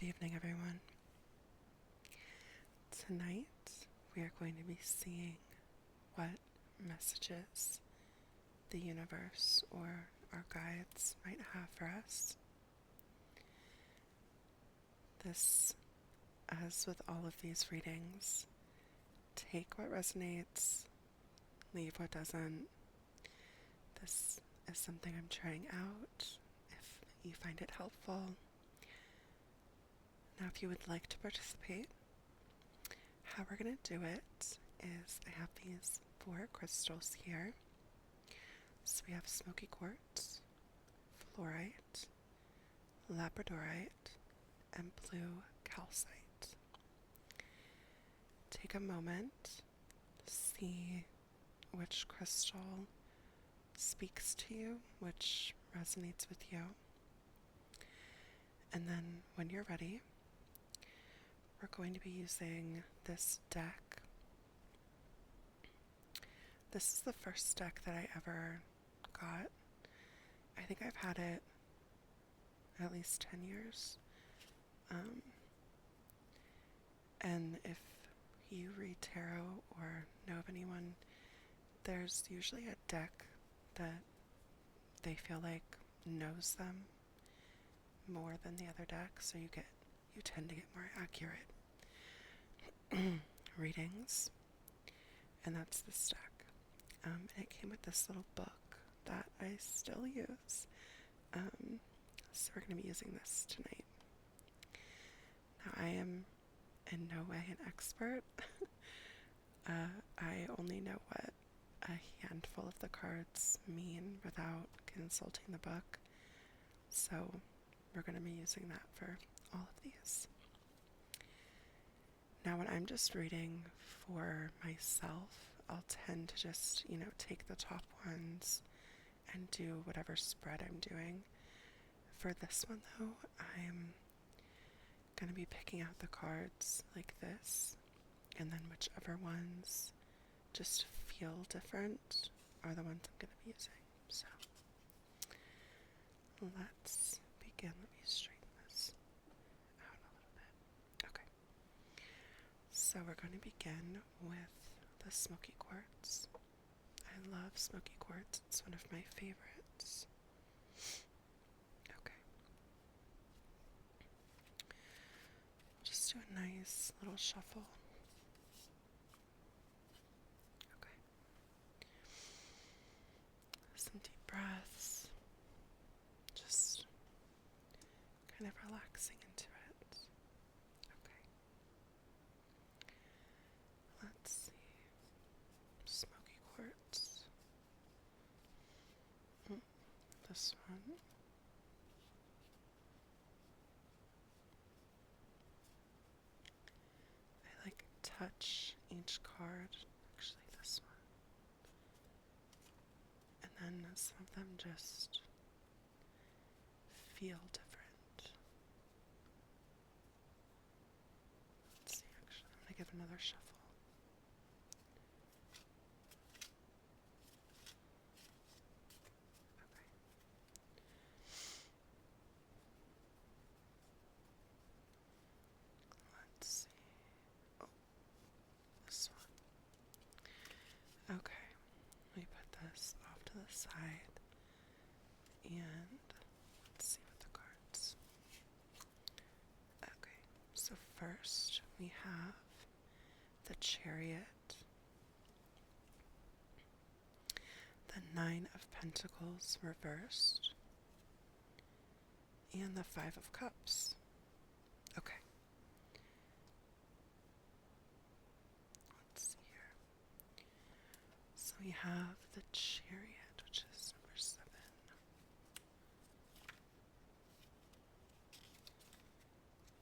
Good evening, everyone. Tonight, we are going to be seeing what messages the universe or our guides might have for us. This, as with all of these readings, take what resonates, leave what doesn't. This is something I'm trying out. If you find it helpful. Now, if you would like to participate, how we're going to do it is I have these 4 crystals here. So we have smoky quartz, fluorite, labradorite, and blue calcite. Take a moment, see which crystal speaks to you, which resonates with you. And then when you're ready, we're going to be using this deck. This is the first deck that I ever got. I think I've had it at least 10 years. And if you read tarot or know of anyone, there's usually a deck that they feel like knows them more than the other deck, so you tend to get more accurate readings, and that's this deck. And it came with this little book that I still use. So we're going to be using this tonight. Now, I am in no way an expert. I only know what a handful of the cards mean without consulting the book. So we're going to be using that for all of these. Now, when I'm just reading for myself, I'll tend to just, take the top ones and do whatever spread I'm doing. For this one, though, I'm going to be picking out the cards like this, and then whichever ones just feel different are the ones I'm going to be using. So let's begin. Let me straighten this out a little bit. Okay. So we're going to begin with the smoky quartz. I love smoky quartz. It's one of my favorites. Okay. Just do a nice little shuffle. Okay. Some deep breaths. Just kind of relaxing into it. Okay. Let's see. Smoky quartz. This one. I touch each card. Actually, this one. And then some of them just feel different. Let's see, actually, I'm going to give another shuffle. Okay, let me put this off to the side, and let's see what the cards. Okay, so first we have the Chariot, the 9 of Pentacles reversed, and the 5 of Cups. Okay. Let's see here. So we have the Chariot, which is number 7.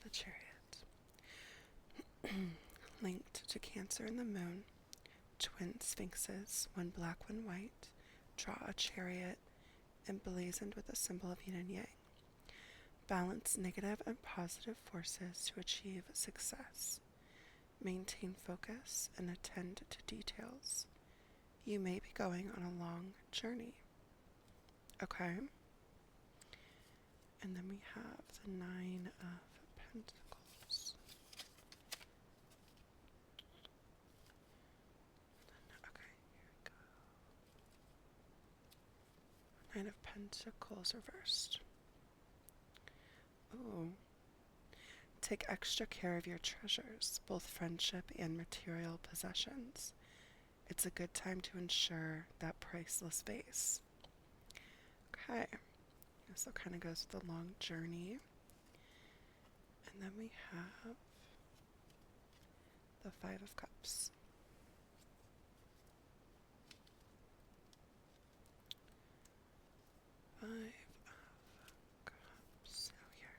The Chariot. Linked to Cancer and the Moon, twin sphinxes, one black, one white, draw a chariot emblazoned with a symbol of yin and yang. Balance negative and positive forces to achieve success. Maintain focus and attend to details. You may be going on a long journey. Okay. And then we have the 9 of Pentacles. Pentacles reversed. Ooh. Take extra care of your treasures, both friendship and material possessions. It's a good time to ensure that priceless vase. Okay. So it kind of goes with the long journey. And then we have the Five of Cups. Five of Cups. Oh, here.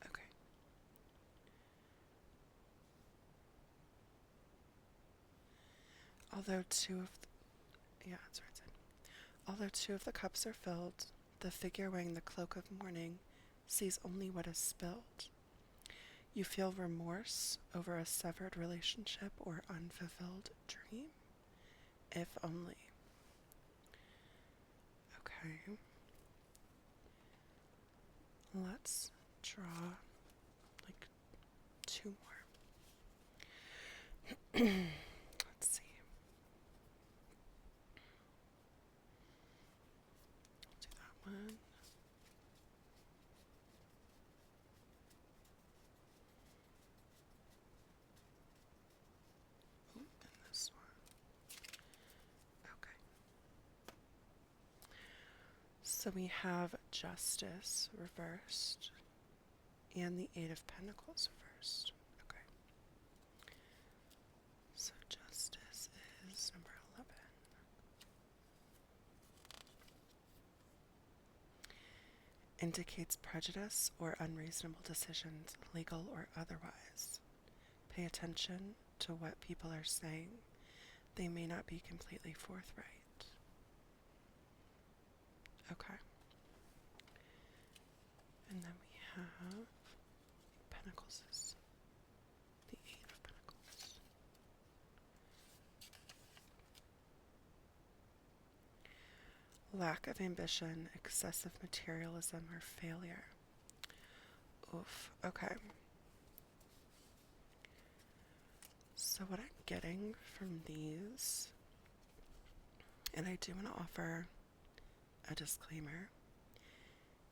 Okay. Although Although two of the cups are filled, the figure wearing the cloak of mourning sees only what is spilled. You feel remorse over a severed relationship or unfulfilled dream, if only. Okay. Let's draw like two more. Let's see. Do that one. Oh, and this one. Okay. So we have Justice reversed and the Eight of Pentacles reversed. Okay. So Justice is number 11. Indicates prejudice or unreasonable decisions, legal or otherwise. Pay attention to what people are saying. They may not be completely forthright. Okay. And then we have Pentacles is the Eight of Pentacles. Lack of ambition, excessive materialism, or failure. Oof. Okay. So what I'm getting from these, and I do want to offer a disclaimer,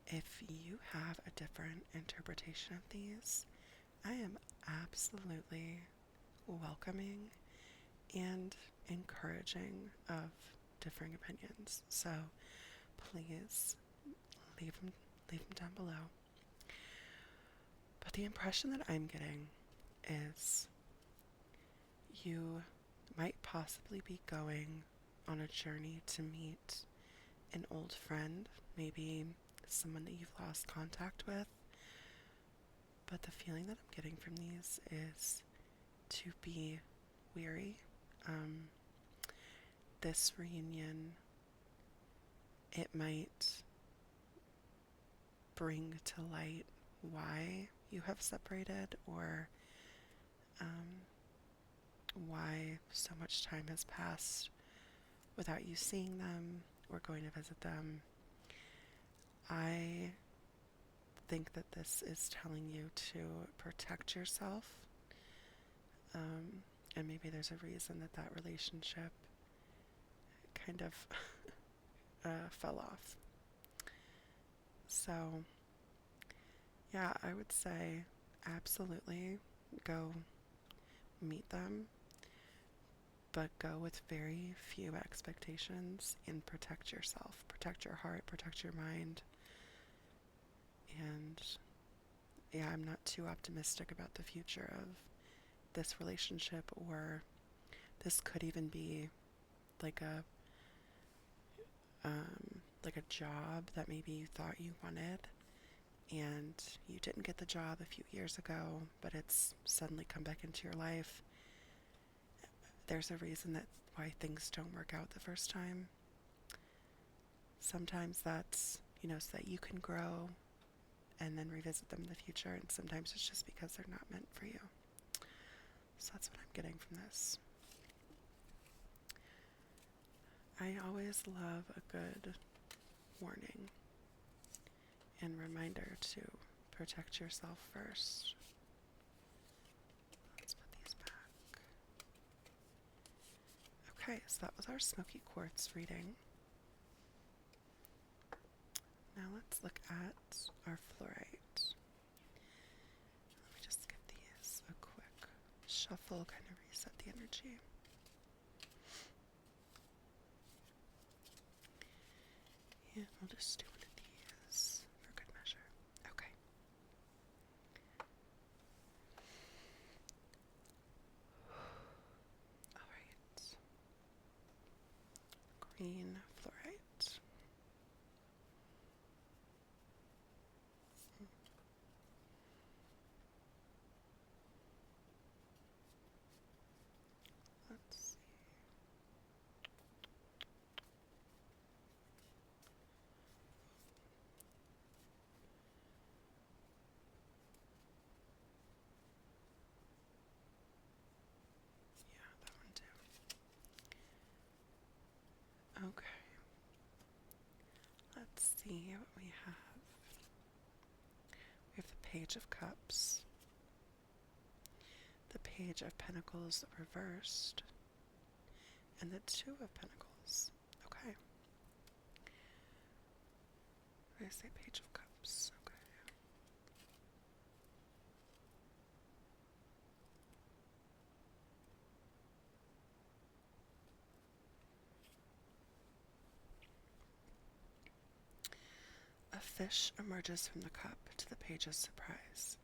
if you have a different interpretation of these, I am absolutely welcoming and encouraging of differing opinions. So please leave them down below. But the impression that I'm getting is you might possibly be going on a journey to meet an old friend, maybe someone that you've lost contact with. But the feeling that I'm getting from these is to be weary. This reunion, it might bring to light why you have separated, or why so much time has passed without you seeing them or going to visit them. I think that this is telling you to protect yourself, and maybe there's a reason that that relationship kind of fell off. So yeah, I would say absolutely go meet them, but go with very few expectations and protect yourself, protect your heart, protect your mind. And yeah, I'm not too optimistic about the future of this relationship, or this could even be like a job that maybe you thought you wanted and you didn't get the job a few years ago, but it's suddenly come back into your life. There's a reason that why things don't work out the first time. Sometimes that's, so that you can grow and then revisit them in the future, and sometimes it's just because they're not meant for you. So that's what I'm getting from this. I always love a good warning and reminder to protect yourself first. Let's put these back. Okay, so that was our smoky quartz reading. let's look at our fluorite. Let me just give these a quick shuffle, kind of reset the energy. And we'll just do one of these for good measure. Okay. Alright. Green fluorite. Let's see. Yeah, that one too. Okay. Let's see what we have. We have the Page of Cups, the Page of Pentacles reversed, and the Two of Pentacles. Okay. I say Page of Cups. Okay. A fish emerges from the cup to the page's surprise.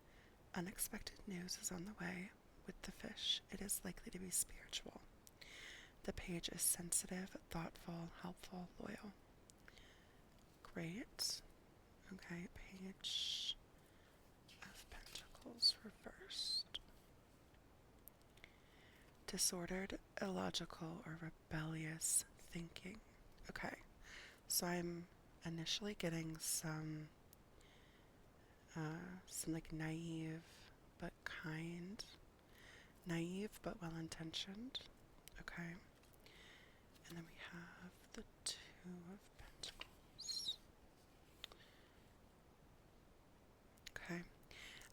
Unexpected news is on the way. With the fish, it is likely to be spiritual. The page is sensitive, thoughtful, helpful, loyal. Great. Okay, Page of Pentacles reversed. Disordered, illogical, or rebellious thinking. Okay, so I'm initially getting some like naive but kind, naive but well-intentioned. Okay, and then we have the Two of Pentacles. Okay,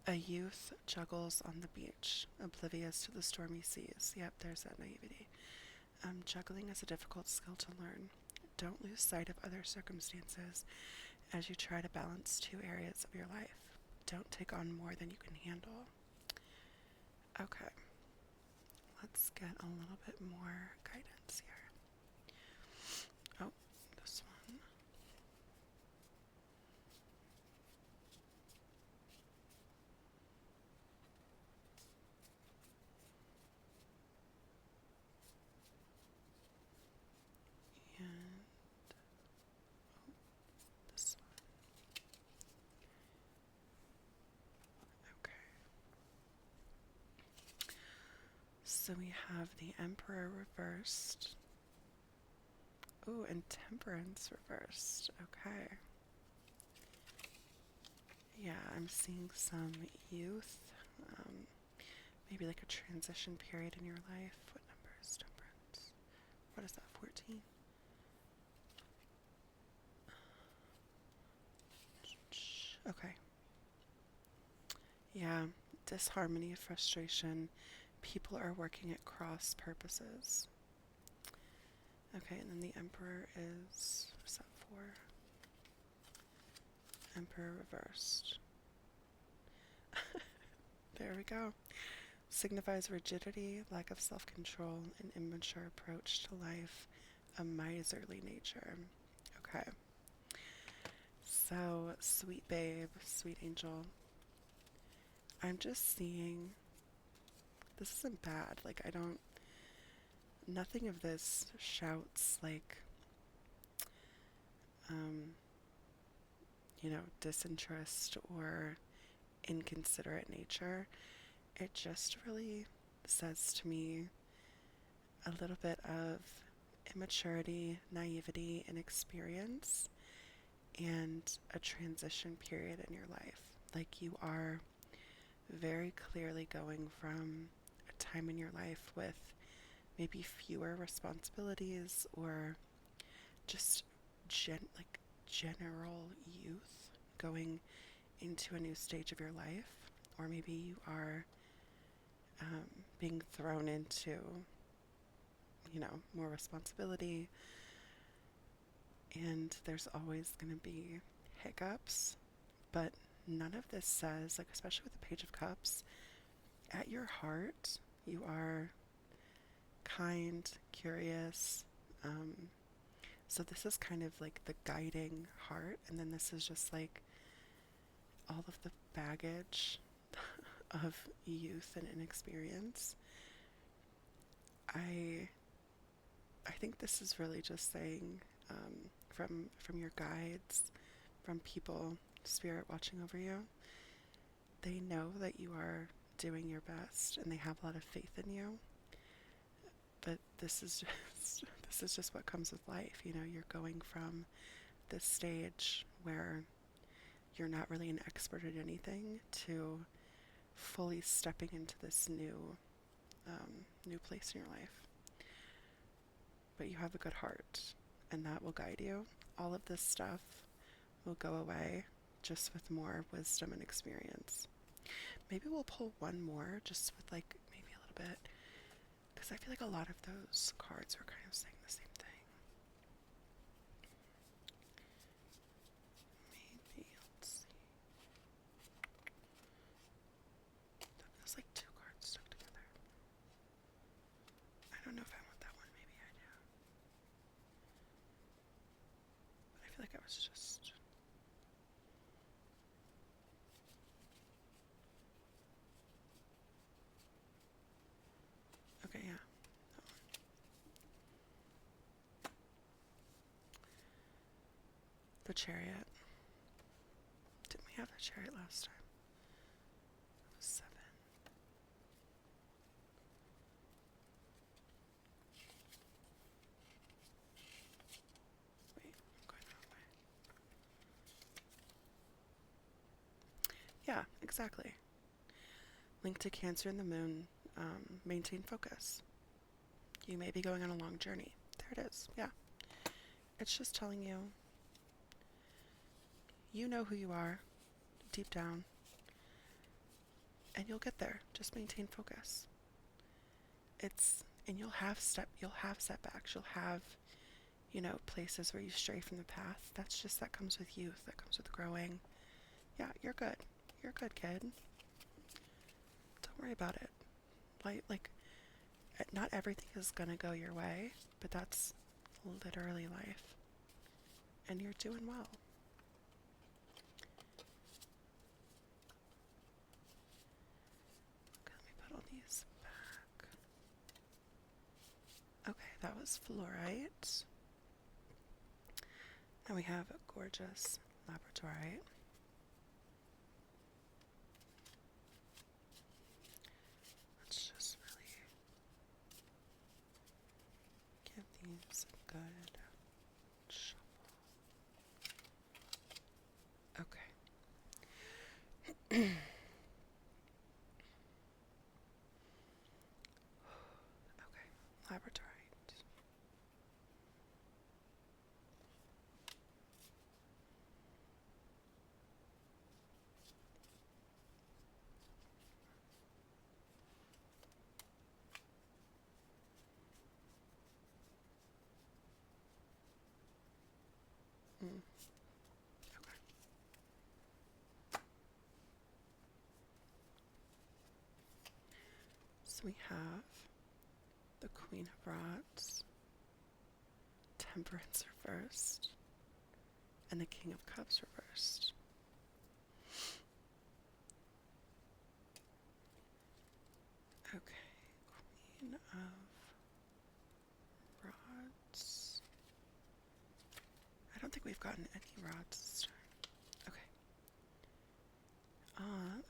a youth juggles on the beach, oblivious to the stormy seas. Yep, there's that naivety. Juggling is a difficult skill to learn. Don't lose sight of other circumstances as you try to balance two areas of your life. Don't take on more than you can handle. Okay, let's get a little bit more guidance here. Oh, this one. And this one. Okay. So we have the Emperor reversed. Ooh, and Temperance reversed. Okay. Yeah, I'm seeing some youth. Maybe like a transition period in your life. What number is Temperance? What is that, 14? Okay. Yeah, disharmony, frustration. People are working at cross purposes. Okay, and then the Emperor is, what's that for? Emperor reversed. There we go. Signifies rigidity, lack of self-control, an immature approach to life, a miserly nature. Okay. So, sweet babe, sweet angel. I'm just seeing, this isn't bad. Like, nothing of this shouts like, disinterest or inconsiderate nature. It just really says to me a little bit of immaturity, naivety, and experience, and a transition period in your life. Like you are very clearly going from a time in your life with maybe fewer responsibilities or just general youth going into a new stage of your life, or maybe you are being thrown into, more responsibility, and there's always going to be hiccups, but none of this says, like, especially with the Page of Cups, at your heart, you are kind, curious. Um, so this is kind of like the guiding heart, and then this is just like all of the baggage of youth and inexperience. I I think this is really just saying, from your guides, from people, spirit watching over you, they know that you are doing your best and they have a lot of faith in you. But this is just this is just what comes with life. You know, you're going from this stage where you're not really an expert at anything to fully stepping into this new place in your life. But you have a good heart, and that will guide you. All of this stuff will go away just with more wisdom and experience. Maybe we'll pull one more just with like maybe a little bit, because I feel like a lot of those cards are kind of saying the same thing. Maybe, let's see. That feels like two cards stuck together. I don't know if I want that one. Maybe I do. But I feel like I was just... Okay, yeah. That one. The Chariot. Didn't we have the Chariot last time? It was 7. Wait, I'm going the wrong way. Yeah, exactly. Linked to Cancer and the Moon, maintain focus. You may be going on a long journey. There it is. Yeah. It's just telling you, you know who you are deep down, and you'll get there. Just maintain focus. And you'll have setbacks. You'll have, places where you stray from the path. That comes with youth. That comes with growing. Yeah, you're good. You're good, kid. Don't worry about it. Like, not everything is gonna go your way, but that's literally life. And you're doing well. Okay, let me put all these back. Okay, that was fluorite. Now we have a gorgeous labradorite. Let's just really give these a good shuffle. Okay. Okay, labradorite. Mm. Okay. So we have the Queen of Rods, Temperance reversed, and the King of Cups reversed. Okay, Queen of Rods. I don't think we've gotten any rods this turn. Okay.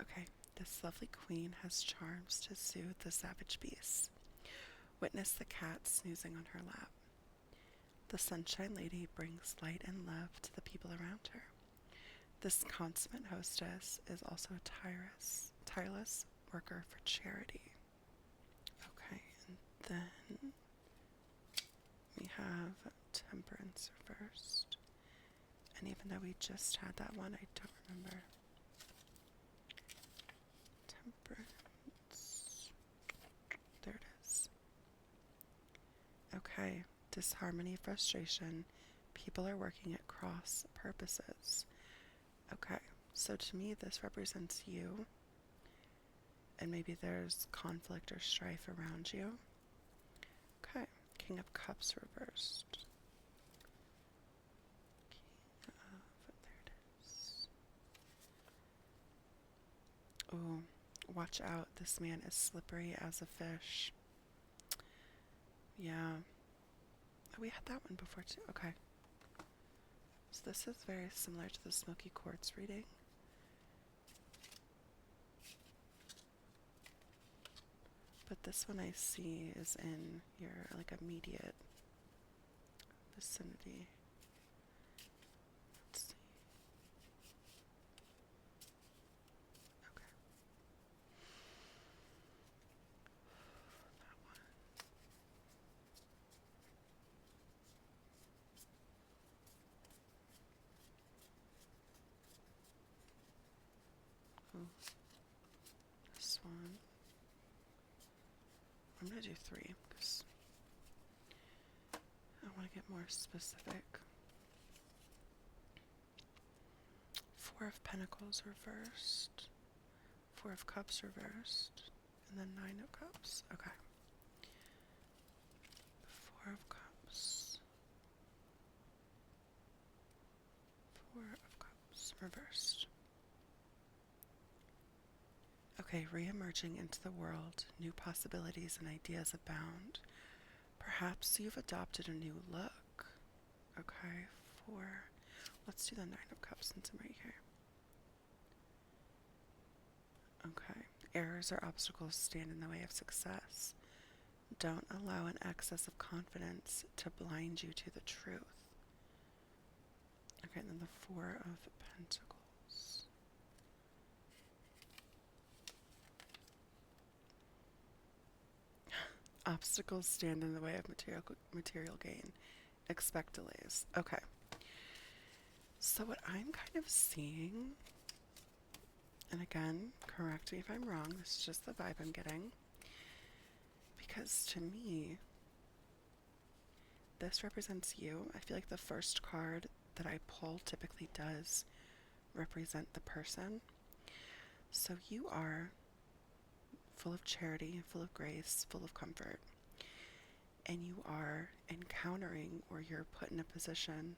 Okay. This lovely queen has charms to soothe the savage beasts. Witness the cat snoozing on her lap. The Sunshine Lady brings light and love to the people around her. This consummate hostess is also a tireless worker for charity. Okay, and then we have Temperance reversed. And even though we just had that one, I don't remember. Temperance. There it is. Okay, disharmony, frustration. People are working at cross purposes. Okay, so to me, this represents you, and maybe there's conflict or strife around you. Okay, King of Cups reversed. There it is. Oh, watch out. This man is slippery as a fish. Yeah. Oh, we had that one before too. Okay. So this is very similar to the Smoky Quartz reading. But this one I see is in your like immediate vicinity. Let's see. Okay. That one. Oh, this one. I'm gonna do 3 because I want to get more specific. 4 of Pentacles reversed. 4 of Cups reversed. And then 9 of Cups. Okay. 4 of Cups. 4 of Cups reversed. Okay, re-emerging into the world, new possibilities and ideas abound. Perhaps you've adopted a new look. Okay, 4. Let's do the 9 of Cups since I'm right here. Okay, errors or obstacles stand in the way of success. Don't allow an excess of confidence to blind you to the truth. Okay, and then the 4 of Pentacles. Obstacles stand in the way of material gain. Expect delays. Okay. So what I'm kind of seeing, and again, correct me if I'm wrong, this is just the vibe I'm getting, because to me, this represents you. I feel like the first card that I pull typically does represent the person. So you are full of charity, full of grace, full of comfort, and you are encountering or you're put in a position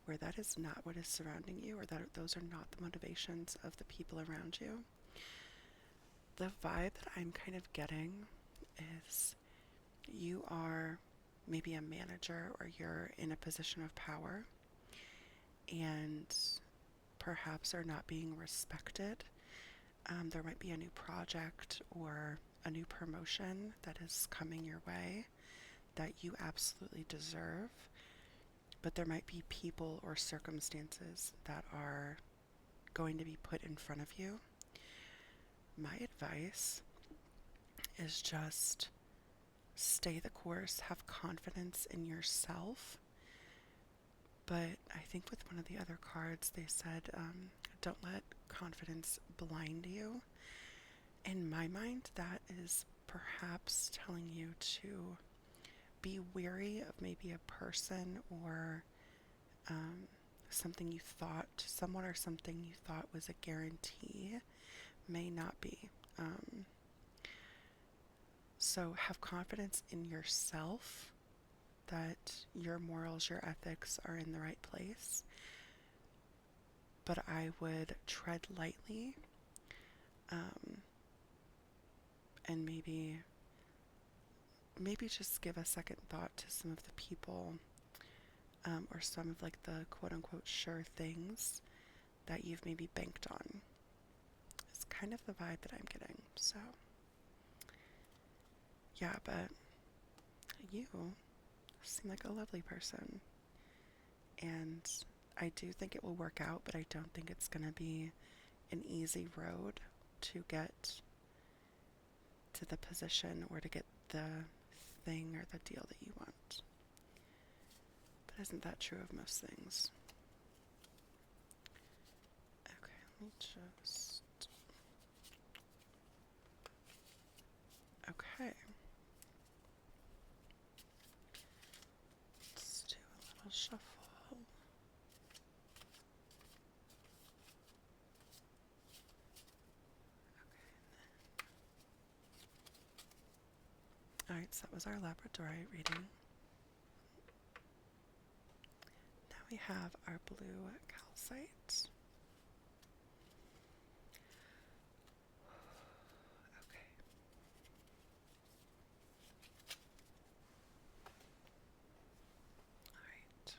where that is not what is surrounding you, or that those are not the motivations of the people around you. The vibe that I'm kind of getting is you are maybe a manager or you're in a position of power and perhaps are not being respected. There might be a new project or a new promotion that is coming your way that you absolutely deserve, but there might be people or circumstances that are going to be put in front of you. My advice is just stay the course, have confidence in yourself. But I think with one of the other cards, they said, don't let confidence blind you. In my mind, that is perhaps telling you to be wary of maybe a person or something you thought, someone or something you thought was a guarantee may not be. So have confidence in yourself that your morals, your ethics are in the right place. But I would tread lightly and maybe just give a second thought to some of the people or some of like the quote-unquote sure things that you've maybe banked on. It's kind of the vibe that I'm getting. So yeah, but you seem like a lovely person, and I do think it will work out, but I don't think it's going to be an easy road to get to the position or to get the thing or the deal that you want. But isn't that true of most things? Okay, let me just... Okay. Let's do a little shuffle. Alright, so that was our Labradorite reading. Now we have our blue calcite. Okay. Alright.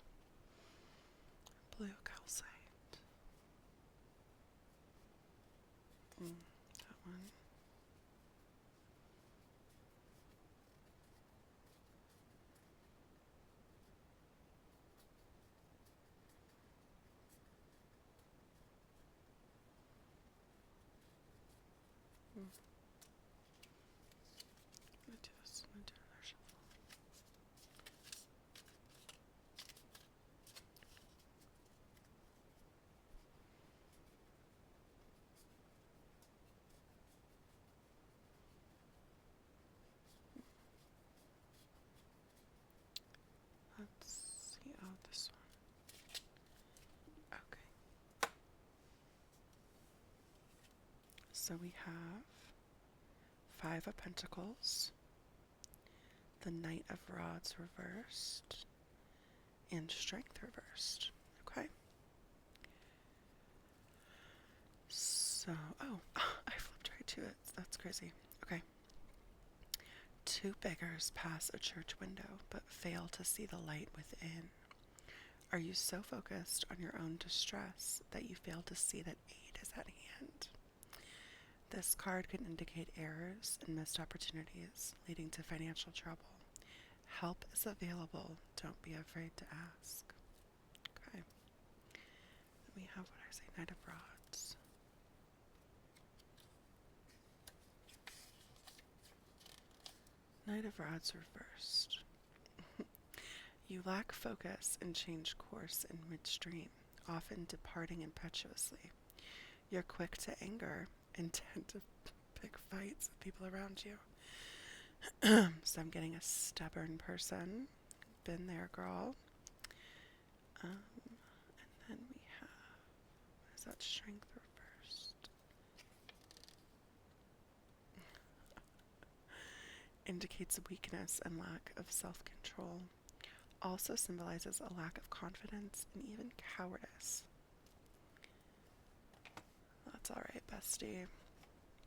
Blue calcite. That one. I'm gonna do this. I'm gonna do another shuffle. Let's see. Oh, this one. Okay. So we have Five of Pentacles, the Knight of Rods reversed, and Strength reversed. Okay. So, oh, I flipped right to it. That's crazy. Okay. Two beggars pass a church window but fail to see the light within. Are you so focused on your own distress that you fail to see that aid is at hand? This card can indicate errors and missed opportunities leading to financial trouble. Help is available. Don't be afraid to ask. Okay. Then we have what I say, Knight of Rods. Knight of Rods reversed. You lack focus and change course in midstream, often departing impetuously. You're quick to anger and tend to pick fights with people around you. So I'm getting a stubborn person. Been there, girl. And then we have, what is that, Strength reversed? Indicates weakness and lack of self-control. Also symbolizes a lack of confidence and even cowardice. That's alright, bestie.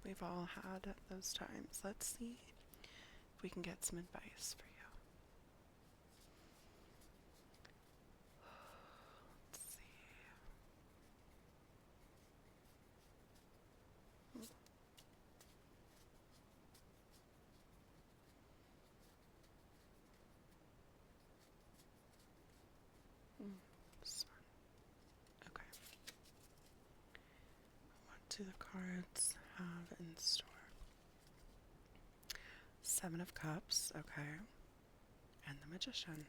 We've all had those times. Let's see if we can get some advice for you. Let's see. This one. Okay. What do the cards have in store? Seven of Cups, okay. And the Magician.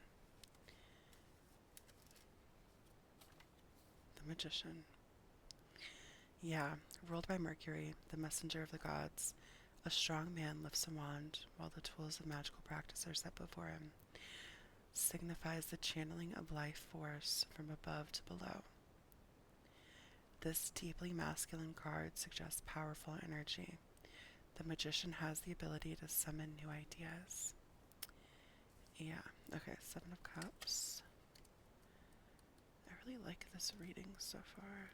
The Magician. Yeah, ruled by Mercury, the messenger of the gods, a strong man lifts a wand while the tools of magical practice are set before him. Signifies the channeling of life force from above to below. This deeply masculine card suggests powerful energy. The Magician has the ability to summon new ideas. Yeah, okay, Seven of Cups. I really like this reading so far.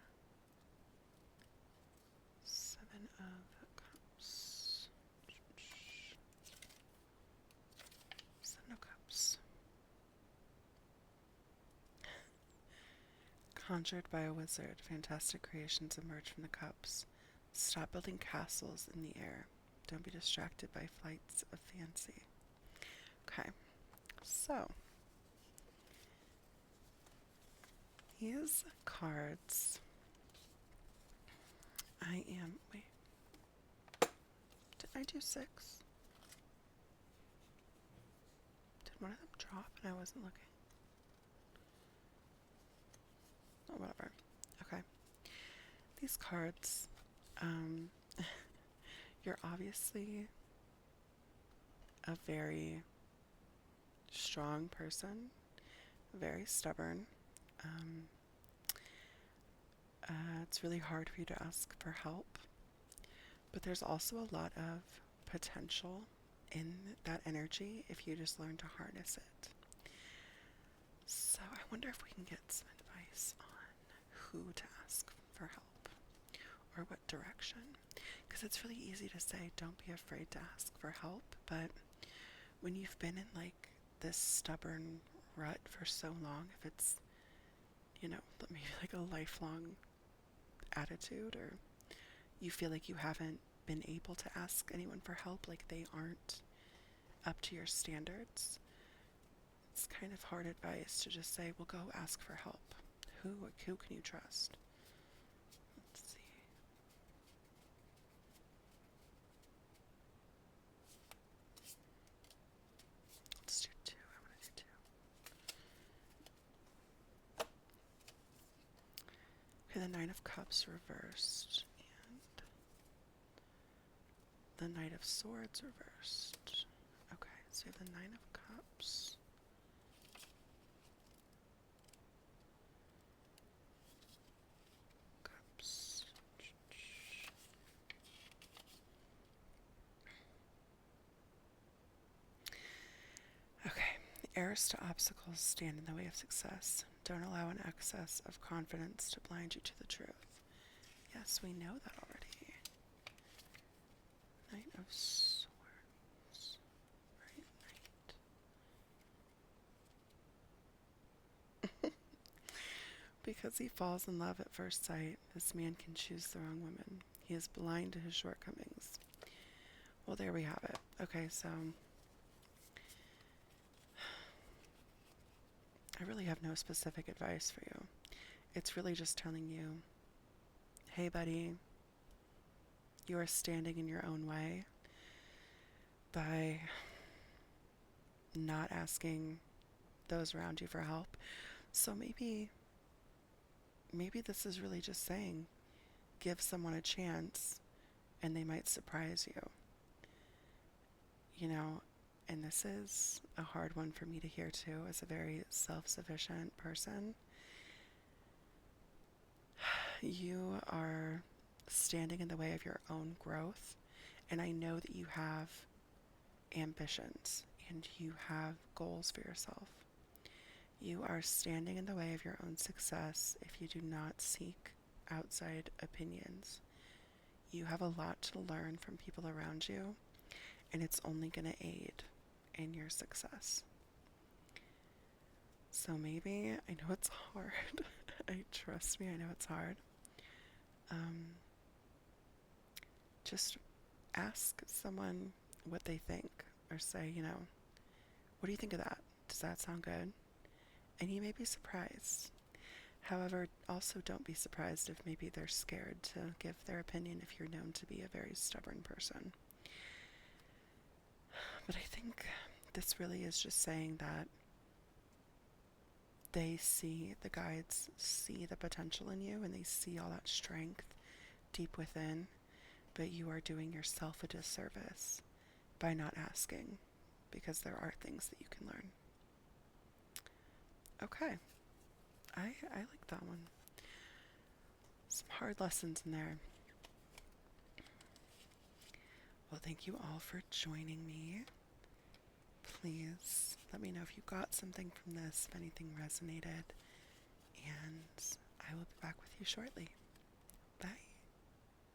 Seven of Cups. Seven of Cups. Conjured by a wizard, fantastic creations emerge from the cups. Stop building castles in the air. Don't be distracted by flights of fancy. Okay, so these cards, wait, did I do 6? Did one of them drop and I wasn't looking? Oh, whatever. Okay. These cards, you're obviously a very strong person, very stubborn. It's really hard for you to ask for help, but there's also a lot of potential in that energy if you just learn to harness it. So I wonder if we can get some advice on who to ask for help or what direction. Because it's really easy to say, don't be afraid to ask for help, but when you've been in like this stubborn rut for so long, if it's, maybe like a lifelong attitude, or you feel like you haven't been able to ask anyone for help, like they aren't up to your standards, it's kind of hard advice to just say, well, go ask for help. Who can you trust? Let's see. Let's do two. I want to do two. Okay, the Nine of Cups reversed and the Knight of Swords reversed. Okay, so we have the Nine of Cups. Okay, errors to obstacles stand in the way of success. Don't allow an excess of confidence to blind you to the truth. Yes, we know that already. Knight of Swords. Right, Knight. Because he falls in love at first sight, this man can choose the wrong woman. He is blind to his shortcomings. Well, there we have it. Okay, so I really have no specific advice for you. It's really just telling you, hey, buddy, you are standing in your own way by not asking those around you for help. So maybe this is really just saying, give someone a chance and they might surprise you. And this is a hard one for me to hear too, as a very self-sufficient person. You are standing in the way of your own growth, and I know that you have ambitions and you have goals for yourself. You are standing in the way of your own success if you do not seek outside opinions. You have a lot to learn from people around you, and it's only going to aid in your success. So maybe, I know it's hard. Trust me, I know it's hard. Just ask someone what they think, or say, what do you think of that? Does that sound good? And you may be surprised. However, also don't be surprised if maybe they're scared to give their opinion if you're known to be a very stubborn person. But I think this really is just saying that the guides see the potential in you, and they see all that strength deep within, but you are doing yourself a disservice by not asking, because there are things that you can learn. Okay. I like that one. Some hard lessons in there. Well, thank you all for joining me. Please let me know if you got something from this, if anything resonated, and I will be back with you shortly.